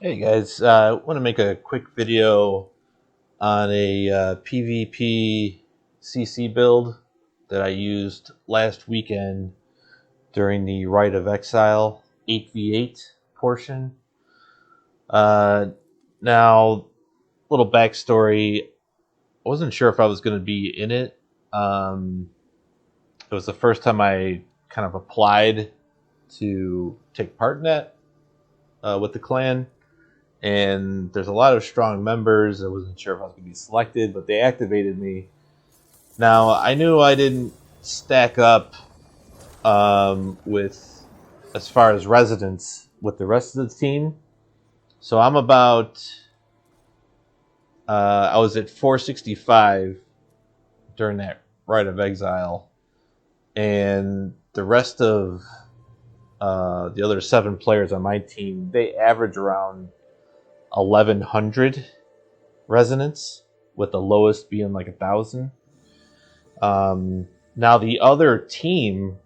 Hey guys, I want to make a quick video on a PvP CC build that I used last weekend during the Rite of Exile 8v8 portion. Uh, Now, little backstory, I wasn't sure if I was going to be in it. It was the first time I kind of applied to take part in that with the clan. And there's a lot of strong members. I wasn't sure if I was going to be selected, but they activated me. Now, I knew I didn't stack up with, as far as residents, with the rest of the team. So I'm about, I was at 465 during that Rite of Exile. And the rest of the other 7 players on my team, they average around 1,100 resonance, with the lowest being like 1,000. Now the other team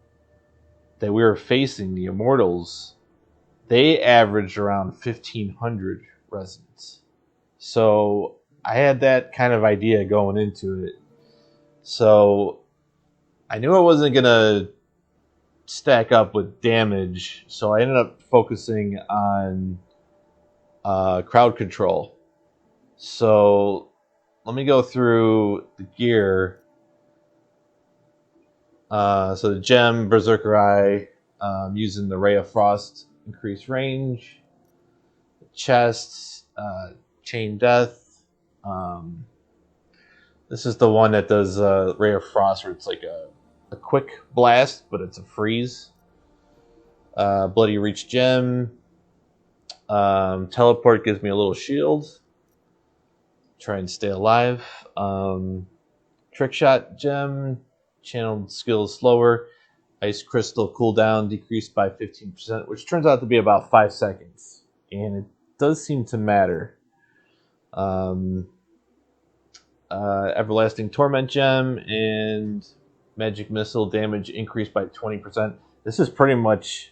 that we were facing, the Immortals, they averaged around 1,500 resonance. So I had that kind of idea going into it. So I knew I wasn't gonna stack up with damage, so I ended up focusing on crowd control. So let me go through the gear. So the gem, Berserker Eye, using the Ray of Frost, increased range. Chest, Chain Death. This is the one that does Ray of Frost, where it's like a quick blast, but it's a freeze. Bloody Reach Gem. Teleport gives me a little shield. Try and stay alive. Trick Shot Gem. Channeled skills slower. Ice Crystal cooldown decreased by 15%, which turns out to be about 5 seconds. And it does seem to matter. Everlasting Torment Gem and Magic Missile damage increased by 20%. This is pretty much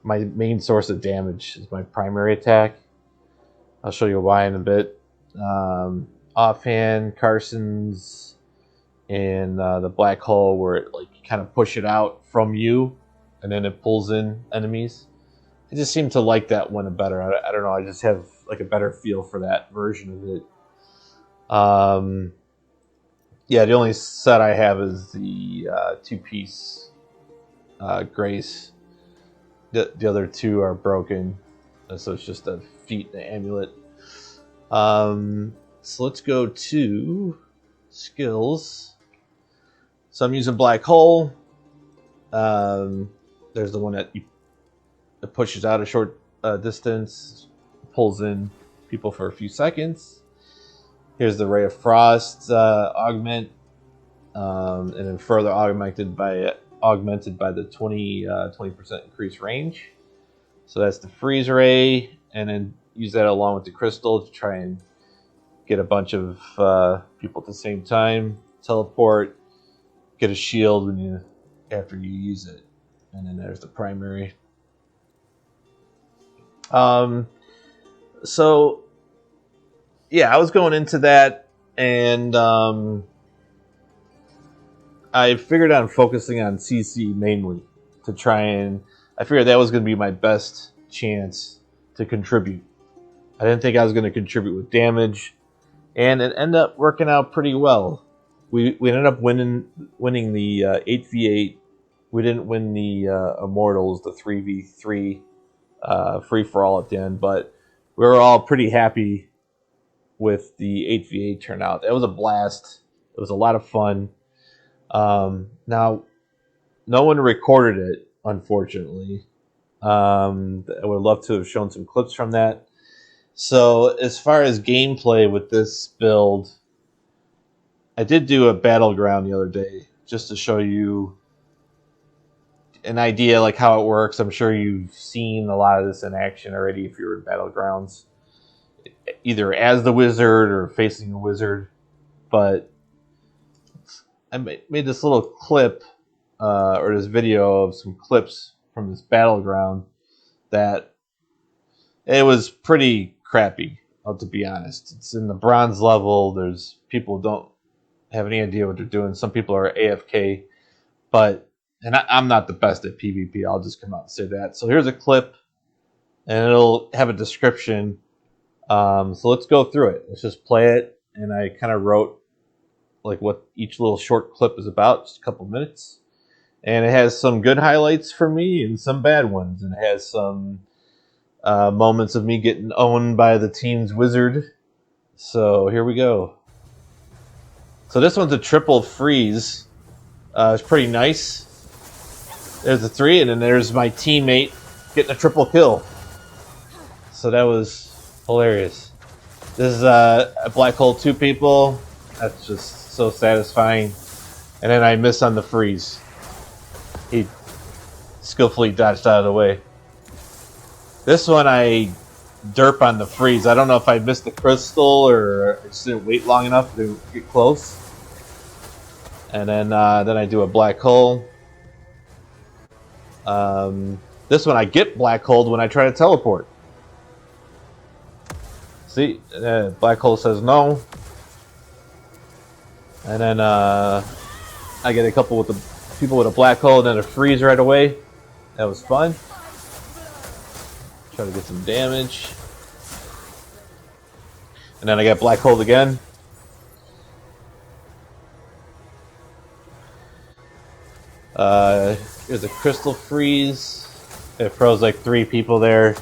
my main source of damage, is my primary attack. I'll show you why in a bit. Offhand, Carson's, and the Black Hole, where it like kind of push it out from you, and then it pulls in enemies. I just seem to like that one better. I don't know. I just have like a better feel for that version of it. Yeah, the only set I have is the 2-piece Grace. The other 2 are broken, so it's just a feat and an amulet. So let's go to skills. So I'm using Black Hole. There's the one that pushes out a short distance, pulls in people for a few seconds. Here's the Ray of Frost augment, and then further augmented by the 20% increased range. So that's the freeze ray, and then use that along with the crystal to try and get a bunch of people at the same time. Teleport, get a shield after you use it, and then there's the primary. So yeah, I was going into that, and I figured on focusing on CC mainly to try and. I figured that was going to be my best chance to contribute. I didn't think I was going to contribute with damage, and it ended up working out pretty well. We ended up winning the 8v8. We didn't win the Immortals, the 3v3 free for all at the end, but we were all pretty happy with the 8v8 turnout. It was a blast. It was a lot of fun. Now, no one recorded it, unfortunately. I would love to have shown some clips from that. So, as far as gameplay with this build, I did do a Battleground the other day just to show you an idea like how it works. I'm sure you've seen a lot of this in action already if you're in Battlegrounds, either as the wizard or facing a wizard. But I made this little clip or this video of some clips from this Battleground that It was pretty crappy, to be honest. It's in the bronze level. There's people who don't have any idea what they're doing. Some people are AFK, but I'm not the best at PvP. I'll just come out and say that. So here's a clip, and it'll have a description. So let's go through it. Let's just play it, and I kind of wrote like what each little short clip is about, just a couple minutes. And it has some good highlights for me and some bad ones, and it has some moments of me getting owned by the team's wizard. So here we go. So this one's a triple freeze. It's pretty nice. There's the 3, and then there's my teammate getting a triple kill. So that was hilarious. This is a black hole 2 people. That's just so satisfying. And then I miss on the freeze. He skillfully dodged out of the way. This one I derp on the freeze. I don't know if I missed the crystal or I just didn't wait long enough to get close. And then I do a black hole. This one I get black holed when I try to teleport. See, black hole says no. And then I get a couple with the people with a black hole and then a freeze right away. That was fun. Try to get some damage. And then I get black hole again. There's a crystal freeze. It froze like 3 people there.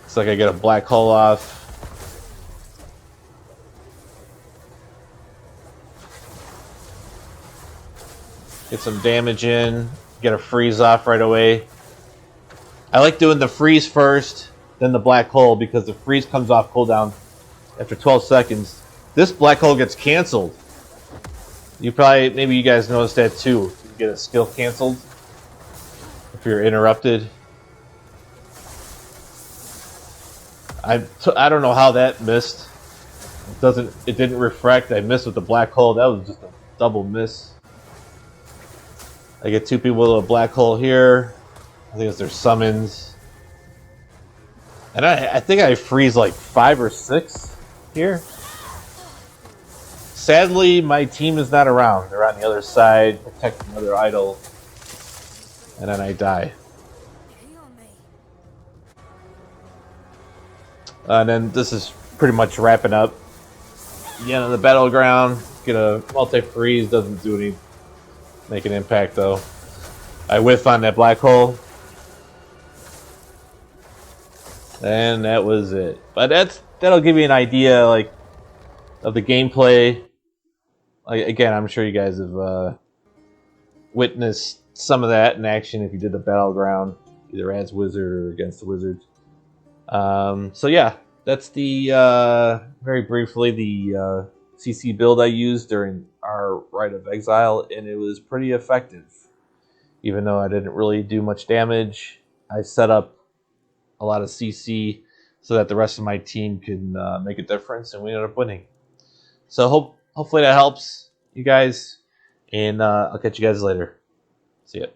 Looks like I get a black hole off. Get some damage in. Get a freeze off right away. I like doing the freeze first, then the black hole, because the freeze comes off cooldown after 12 seconds. This black hole gets canceled. Maybe you guys noticed that too. You get a skill canceled if you're interrupted. I don't know how that missed. It didn't refract. I missed with the black hole. That was just a double miss. I get 2 people with a black hole here. I think it's their summons. And I think I freeze like 5 or 6 here. Sadly, my team is not around. They're on the other side, protecting another idol. And then I die. And then this is pretty much wrapping up. The end of the Battleground. Get a multi-freeze. Doesn't do any... make an impact though. I whiff on that black hole. And that was it. But that'll give you an idea like of the gameplay. Like, again, I'm sure you guys have witnessed some of that in action if you did the Battleground, either as wizard or against the wizard. So yeah, that's the very briefly the CC build I used during our Rite of Exile, and it was pretty effective. Even though I didn't really do much damage, I set up a lot of CC so that the rest of my team can make a difference, and we ended up winning. So hopefully that helps you guys, and I'll catch you guys later. See ya.